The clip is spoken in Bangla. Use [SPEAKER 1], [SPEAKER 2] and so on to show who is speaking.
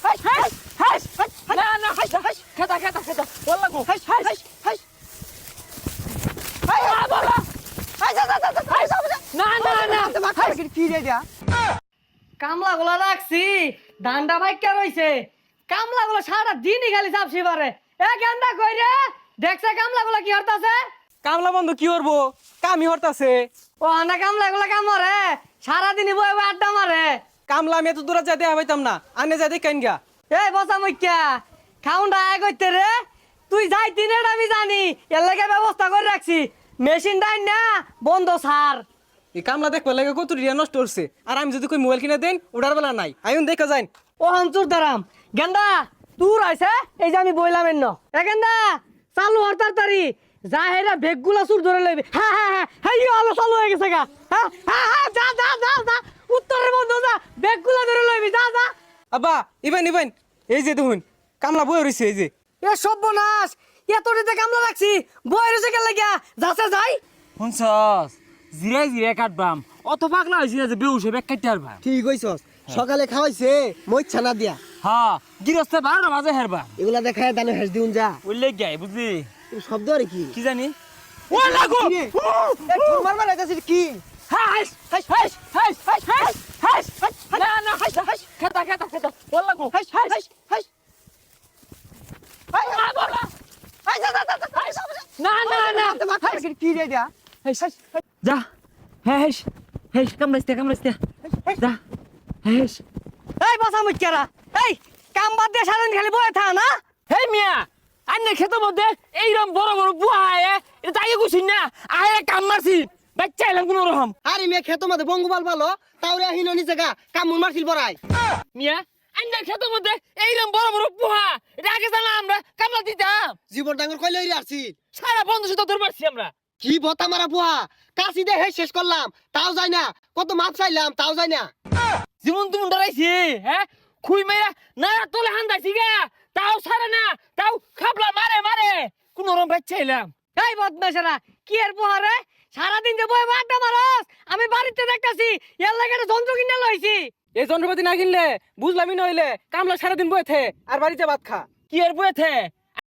[SPEAKER 1] হাস হাস হাস হাস না না হাস হাস খেতা খেতা খেতা বল লাগো হাস হাস হাস হাই বাবা হাস হাস না না না
[SPEAKER 2] মাথা কি রে দিয়া
[SPEAKER 3] কামলা গুলা রাখছি দান্ডা ভাইকা রইছে কামলা গুলা সারা দিনই খালি চাপছি পারে এ গেন্দা কই রে দেখছে কামলা গুলা কি হরতাছে
[SPEAKER 1] কামলা বন্ধু কি করবো কামই হরতাছে
[SPEAKER 3] ও না কামলা গুলা কাম মারে সারা দিনই বই বই আড্ডা মারে
[SPEAKER 1] কামলা আমি এত দূরে যাইতে হইতাম না আনে যাই দেখ কেন গা
[SPEAKER 3] এই বসা মুখ্যা খাউন্ডা আয় কইতে রে তুই যাইতি না আমি জানি এর লাগে ব্যবস্থা করে রাখছি মেশিন ডাইন না বন্ধ সার
[SPEAKER 1] এই কামলা দেখবার লাগে কত রিয়া নষ্ট করছে আর আমি যদি কই মোবাইল কিনে দেন ওটার বেলা নাই আইন দেখা যাইন
[SPEAKER 3] ও হামচুর দারাম গেন্দা তুই আইছে এই যে আমি বইলাম এন্ন এ গেন্দা চালু হর তাড়াতাড়ি যা হেরা বেগগুলা সুর ধরে লইবে হ্যাঁ হ্যাঁ হ্যাঁ হেই আলো চালু হয়ে গেছে গা হ্যাঁ হ্যাঁ হ্যাঁ যা যা যা যা উত্তরের বন্ধ যা বেগগুলা ধরে লইবি যা যা
[SPEAKER 1] আব্বা ইবেন ইবেন এই যে দেখুন কামলা বই রইছে এই যে
[SPEAKER 3] এ সর্বনাশ এতটিতে কামলা রাখছি বই রয়েছে কেন লাগিয়া যাচ্ছে যাই
[SPEAKER 4] শুনছস জিরাই জিরাই কাটবাম অত পাগলা হয়েছি না যে বেউসে ব্যাগ কাটতে পারবা
[SPEAKER 2] ঠিক কইছস সকালে খাওয়াইছে মই ছানা দিয়া
[SPEAKER 4] হ্যাঁ গিরস্তে 12টা বাজে হেরবা
[SPEAKER 2] এগুলা দেখায় দানে হেস দিউন যা
[SPEAKER 4] উল্লেখ গাই বুঝলি
[SPEAKER 2] এই শব্দ আর কি
[SPEAKER 4] কি জানি
[SPEAKER 1] ও লাগো
[SPEAKER 2] কি রে? এ তোর মারবার আইতাছিস কি
[SPEAKER 1] হাস হাস হাস হাস হাস হাস হাস না না হাস হাস খেতা খেতা খেতা বল লাগো হাস হাস হাস হাই বাবা হাস হাস না না না
[SPEAKER 2] মাথা কি রে দিয়া
[SPEAKER 1] হাস হাস
[SPEAKER 4] যা হ্যাঁ হেস হেস কামড়াইতে যা হেস
[SPEAKER 3] এই বসা মুখ্যারা এই কাম বাদ দিয়ে সারাদিন খালি বয়ে থা না
[SPEAKER 4] হেই মিয়া আন্নে খেতের মধ্যে এইরকম বড় বড় বুয়া আয় এটা তাই গুছিন না আয় কাম মারছি বাচ্চা এলাম কোন রকম
[SPEAKER 2] আরে মে খেতো মধ্যে বঙ্গবাল ভালো তাওরে হিনো নিচে গা কামুন মারছিল বড়াই
[SPEAKER 4] মিয়া আন্নে খেতের মধ্যে এইরকম বড় বড় বুয়া এটা আগে জানা আমরা কামলা দিতাম
[SPEAKER 2] জীবন ডাঙ্গর কইলে হইরে আসছি
[SPEAKER 4] সারা বন্ধু সুতো ধরে মারছি আমরা
[SPEAKER 2] কি বতা মারা বুয়া কাশি দে হে শেষ করলাম তাও যায় না কত মাপ চাইলাম তাও যায় না
[SPEAKER 4] জীবন তুমি ডরাইছি হ্যাঁ খুই মাইরা না তোলে হান্দাইছি গা তাও সারে না তাও খাবলা মারে মারে কোন রকম বাচ্চা এলাম
[SPEAKER 3] এই বদমেশেরা কি এর পোহারে সারাদিন যে বয়ে আড্ডা মারস আমি বাড়িতে দেখতাছি এর লাগে একটা যন্ত্র কিনে লইছি
[SPEAKER 1] এই যন্ত্রপাতি না কিনলে বুঝলামই নইলে কামলা সারাদিন বইতে আর বাড়িতে ভাত খা
[SPEAKER 4] কি এর বইতে